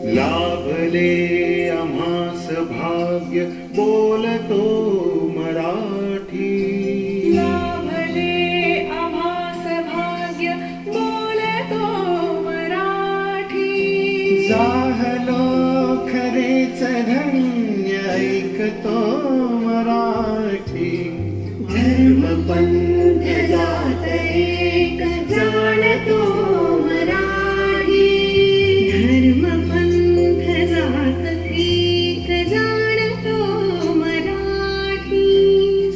लाभले आम्हास भाग्य बोलतो मराठी. लाभले आम्हास भाग्य बोलतो मराठी. जाहलो खरेच धन्य ऐकतो मराठी. धर्म पंथ जात एक जाणतो मराठी. धर्म पंथ जात एक जाणतो मराठी.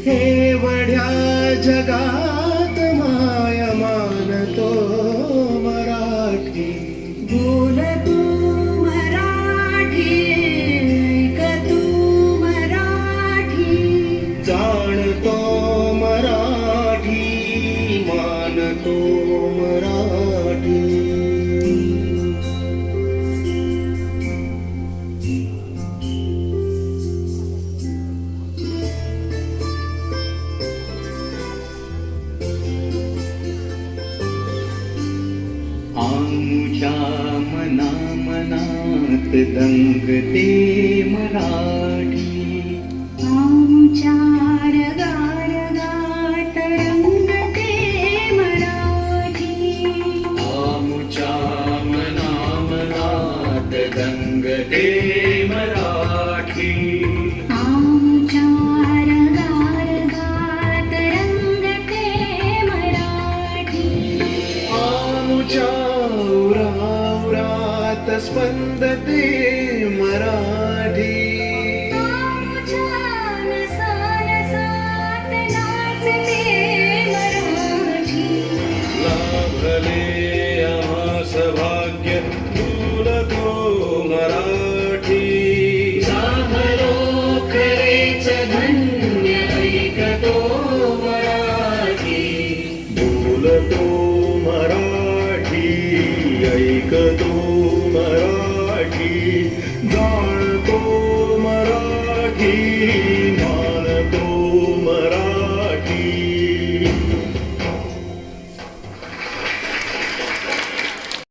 एवढ्या जगात माय मानतो मराठी. बोल तू मराठी, ऐक तू मराठी. जाणतो मराठी, मानतो मराठी. आमच्या मना मनात दंगते मराठी. आमच्या रगारगात रंगते मराठी. आमच्या मना मनात दंगते मराठी. आमच्या रगारगात रंगते मराठी. आमच्या उरात स्पंदते मराठी.